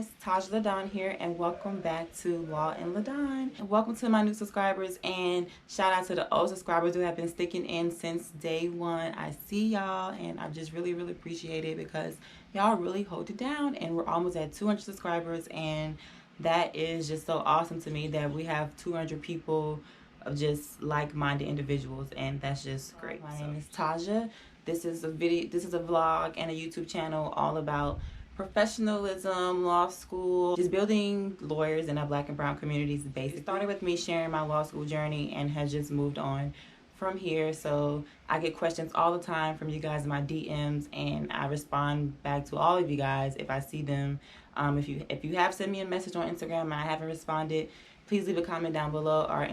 guys, Taj LaDon here, and welcome back to Law and LaDon. And welcome to my new subscribers, and shout out to the old subscribers who have been sticking in since day one. I see y'all, and I just really appreciate it because y'all really hold it down, and we're almost at 200 subscribers, and that is just so awesome to me that we have 200 people of just like-minded individuals, and that's just great. My name is Taja. This is a vlog and a YouTube channel all about professionalism, law school, just building lawyers in our Black and brown communities. Basically, it started with me sharing my law school journey and has just moved on from here. So I get questions all the time from you guys in my DMs, and I respond back to all of you guys if I see them. If you have sent me a message on Instagram and I haven't responded, please leave a comment down below or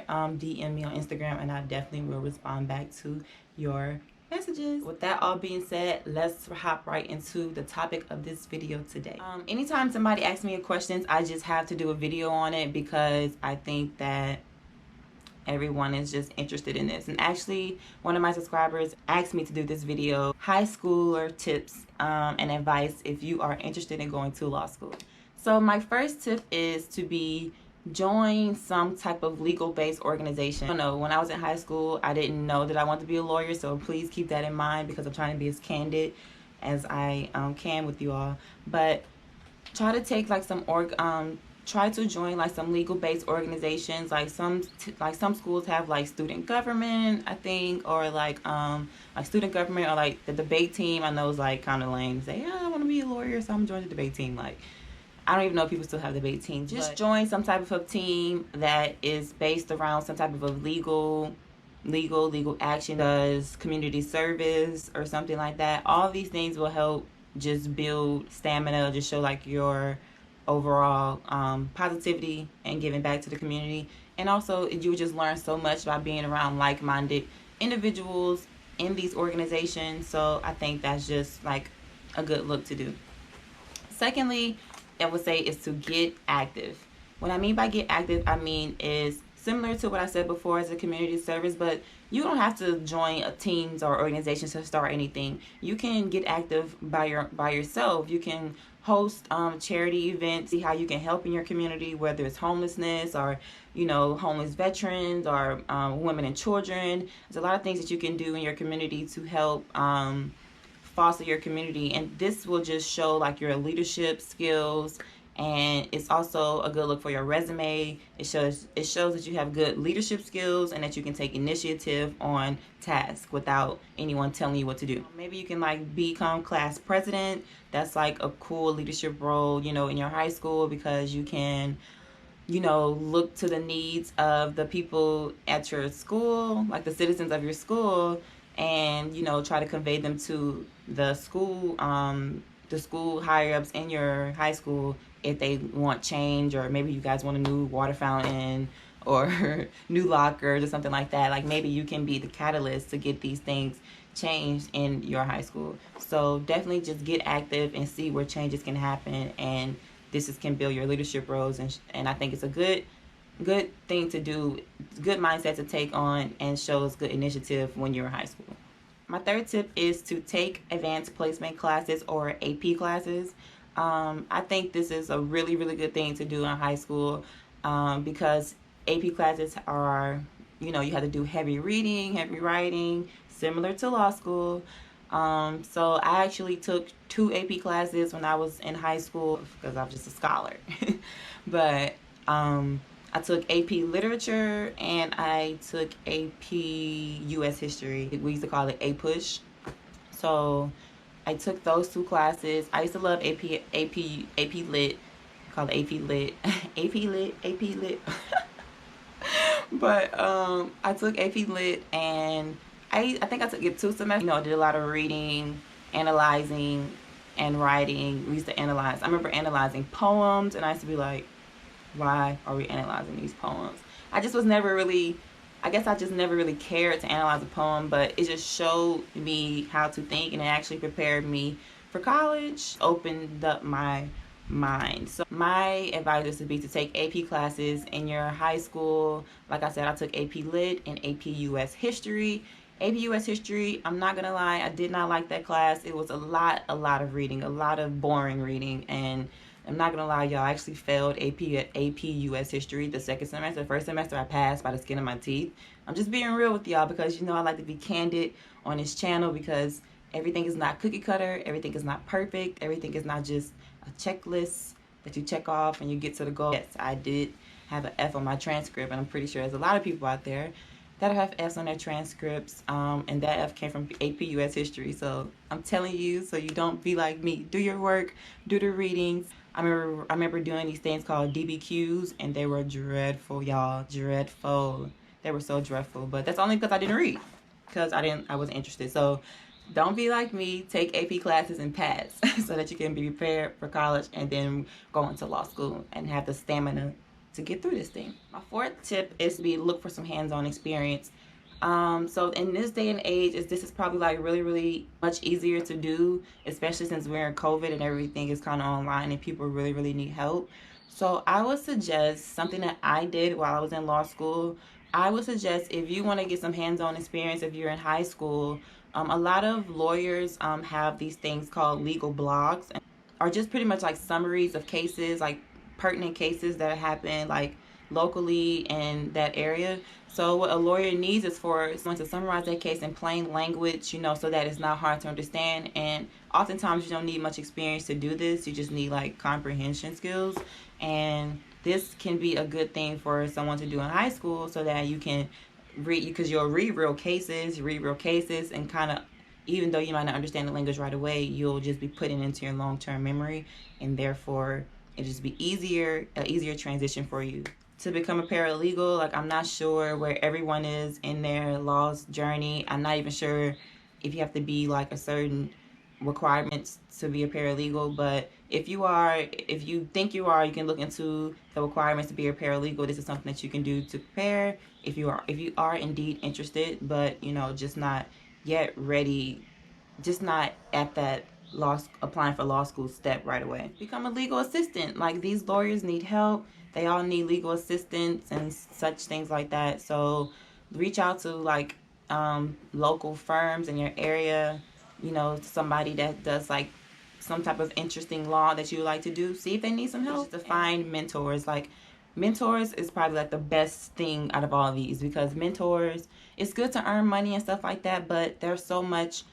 DM me on Instagram, and I definitely will respond back to your messages. With that all being said, let's hop right into the topic of this video today. Anytime somebody asks me a question, I just have to do a video on it because I think that everyone is just interested in this. And actually, one of my subscribers asked me to do this video, high schooler tips and advice if you are interested in going to law school. So my first tip is to join some type of legal-based organization. I don't know, when I was in high school, I didn't know that I wanted to be a lawyer, so please keep that in mind because I'm trying to be as candid as I can with you all. But try to take like try to join like some legal-based organizations. Like some schools have like student government, I think, or like student government, or like the debate team. I know is like kind of lame to say, yeah, I want to be a lawyer, so I'm joining the debate team. Like, I don't even know if people still have debate teams. Just join some type of team that is based around some type of a legal action, does community service or something like that. All of these things will help just build stamina, just show like your overall positivity and giving back to the community. And also, you just learn so much by being around like-minded individuals in these organizations. So I think that's just like a good look to do. Secondly, I would say is to get active. What I mean by get active, I mean is similar to what I said before as a community service, but you don't have to join teams or organizations to start anything. You can get active by yourself. You can host charity events, see how you can help in your community, whether it's homelessness or, you know, homeless veterans or women and children. There's a lot of things that you can do in your community to help foster your community, and this will just show like your leadership skills, and it's also a good look for your resume. It shows that you have good leadership skills and that you can take initiative on tasks without anyone telling you what to do. Maybe you can like become class president. That's like a cool leadership role, you know, in your high school, because you can, you know, look to the needs of the people at your school, like the citizens of your school, and, you know, try to convey them to the school higher ups in your high school if they want change, or maybe you guys want a new water fountain or new lockers or something like that. Like, maybe you can be the catalyst to get these things changed in your high school. So definitely just get active and see where changes can happen, and can build your leadership roles, and I think it's a good thing to do, good mindset to take on, and shows good initiative when you're in high school. My third tip is to take advanced placement classes or AP classes. I think this is a really good thing to do in high school because AP classes are, you know, you have to do heavy reading, heavy writing, similar to law school. So I actually took 2 AP classes when I was in high school because I was just a scholar. But I took AP Literature and I took AP US History. We used to call it A-Push. So I took those 2 classes. I used to love AP Lit. Call it AP Lit. AP Lit. But I took AP Lit, and I think I took it 2 semesters. You know, I did a lot of reading, analyzing, and writing. We used to analyze. I remember analyzing poems, and I used to be like, why are we analyzing these poems? I just never really cared to analyze a poem, but it just showed me how to think, and it actually prepared me for college, opened up my mind. So my advice would be to take AP classes in your high school. Like I said, I took AP Lit and AP US History. AP US History, I'm not gonna lie, I did not like that class. It was a lot of reading, a lot of boring reading, and I'm not gonna lie, y'all, I actually failed AP US history the second semester. The first semester I passed by the skin of my teeth. I'm just being real with y'all because, you know, I like to be candid on this channel because everything is not cookie cutter, everything is not perfect, everything is not just a checklist that you check off and you get to the goal. Yes, I did have an F on my transcript, and I'm pretty sure there's a lot of people out there that have F's on their transcripts, and that F came from AP US history. So I'm telling you, so you don't be like me. Do your work, do the readings. I remember doing these things called DBQs, and they were dreadful, y'all. Dreadful. They were so dreadful. But that's only because I didn't read, because I wasn't interested. So don't be like me. Take AP classes and pass so that you can be prepared for college and then go into law school and have the stamina to get through this thing. My fourth tip is to look for some hands-on experience. So in this day and age, this is probably like really much easier to do, especially since we're in COVID and everything is kind of online and people really need help. So I would suggest something that I did while I was in law school. I would suggest, if you want to get some hands-on experience, if you're in high school, a lot of lawyers have these things called legal blogs, or just pretty much like summaries of cases, like pertinent cases that happen like locally in that area. So what a lawyer needs is for someone to summarize their case in plain language, you know, so that it's not hard to understand. And oftentimes you don't need much experience to do this. You just need like comprehension skills. And this can be a good thing for someone to do in high school so that you can read, because you'll read real cases, and kind of, even though you might not understand the language right away, you'll just be putting it into your long-term memory, and therefore it'll just be an easier transition for you. To become a paralegal, like, I'm not sure where everyone is in their law's journey. I'm not even sure if you have to be like a certain requirements to be a paralegal, but if you think you are, you can look into the requirements to be a paralegal. This is something that you can do to prepare if you are indeed interested, but you know, just not yet ready, just not at that applying for law school step right away. Become a legal assistant. Like, these lawyers need help. They all need legal assistants and such things like that. So reach out to like local firms in your area, you know, somebody that does like some type of interesting law that you would like to do. See if they need some help. To find mentors. Like, mentors is probably like the best thing out of all of these, because mentors, it's good to earn money and stuff like that, but there's so much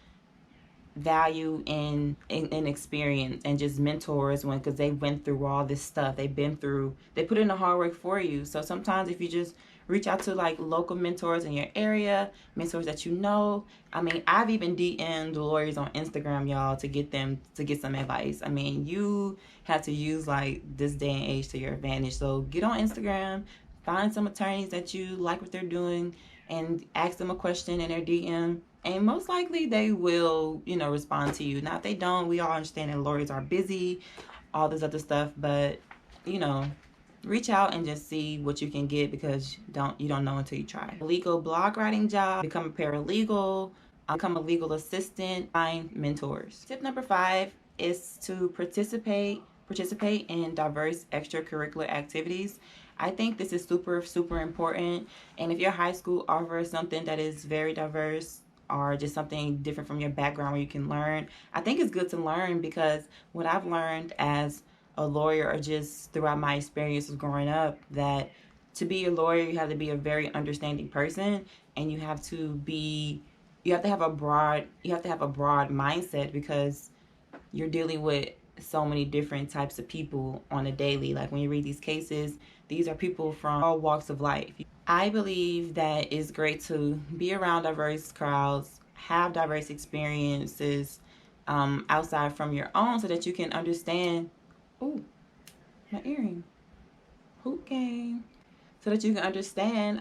value in experience and just mentors, because they went through all this stuff. They put in the hard work for you. So sometimes if you just reach out to like local mentors in your area, mentors that you know. I mean, I've even DM'd lawyers on Instagram, y'all, to get some advice. I mean, you have to use like this day and age to your advantage. So get on Instagram, find some attorneys that you like what they're doing, and ask them a question in their DM. And most likely they will, you know, respond to you. Now, if they don't, we all understand that lawyers are busy, all this other stuff, but, you know, reach out and just see what you can get, because you don't know until you try. Legal blog writing job, become a paralegal, become a legal assistant, find mentors. Tip number 5 is to participate in diverse extracurricular activities. I think this is super important. And if your high school offers something that is very diverse, or just something different from your background where you can learn, I think it's good to learn, because what I've learned as a lawyer, or just throughout my experiences growing up, that to be a lawyer, you have to be a very understanding person, and you have to have a broad mindset, because you're dealing with so many different types of people on a daily. Like, when you read these cases, these are people from all walks of life. I believe that it's great to be around diverse crowds, have diverse experiences outside from your own, so that you can understand. Ooh, my earring. Hoop game. So that you can understand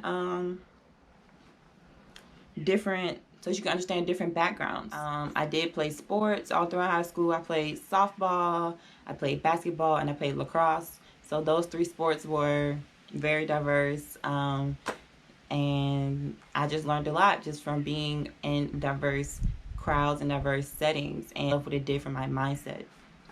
different backgrounds. I did play sports all throughout high school. I played softball, I played basketball, and I played lacrosse. So those 3 sports were very diverse, and I just learned a lot just from being in diverse crowds and diverse settings, and what it did for my mindset.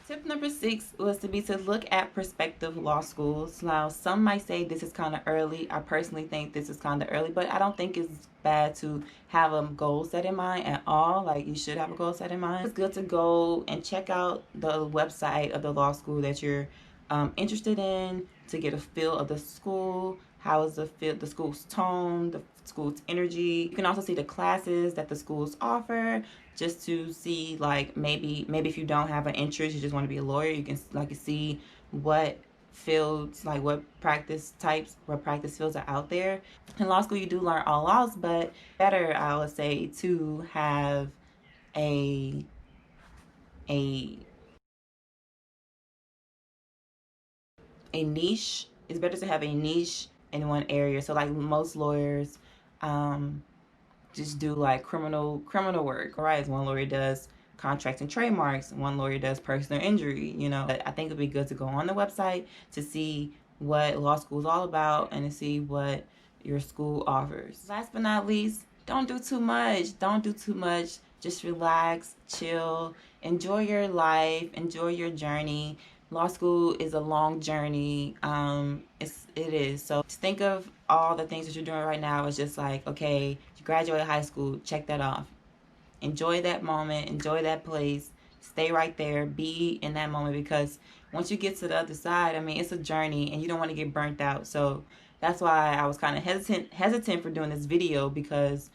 Tip number 6 was to look at prospective law schools. Now, some might say this is kind of early. I personally think this is kind of early, but I don't think it's bad to have a goal set in mind at all. Like, you should have a goal set in mind. It's good to go and check out the website of the law school that you're interested in, to get a feel of the school. How is the school's tone, the school's energy. You can also see the classes that the schools offer, just to see, like, maybe if you don't have an interest, you just want to be a lawyer, you can see what fields, like what practice fields are out there. In law school, you do learn all laws, but better, I would say, to have a niche. It's better to have a niche in one area. So like most lawyers just do like criminal work, right? One lawyer does contracts and trademarks, one lawyer does personal injury, you know. But I think it'd be good to go on the website to see what law school is all about and to see what your school offers. Last but not least, don't do too much. Just relax, chill, enjoy your life, enjoy your journey. Law school is a long journey. It is. So just think of all the things that you're doing right now as just like, okay, you graduated high school, check that off. Enjoy that moment, enjoy that place, stay right there, be in that moment, because once you get to the other side, I mean, it's a journey and you don't want to get burnt out. So that's why I was kind of hesitant for doing this video, because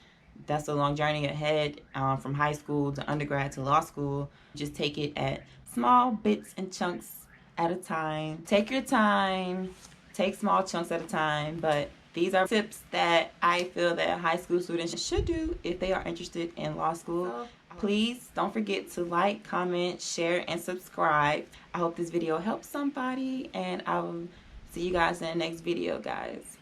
that's a long journey ahead, from high school to undergrad to law school. Just take it at small bits and chunks at a time. Take your time, take small chunks at a time, but these are tips that I feel that high school students should do if they are interested in law school. Please don't forget to like, comment, share, and subscribe. I hope this video helps somebody, and I will see you guys in the next video, guys.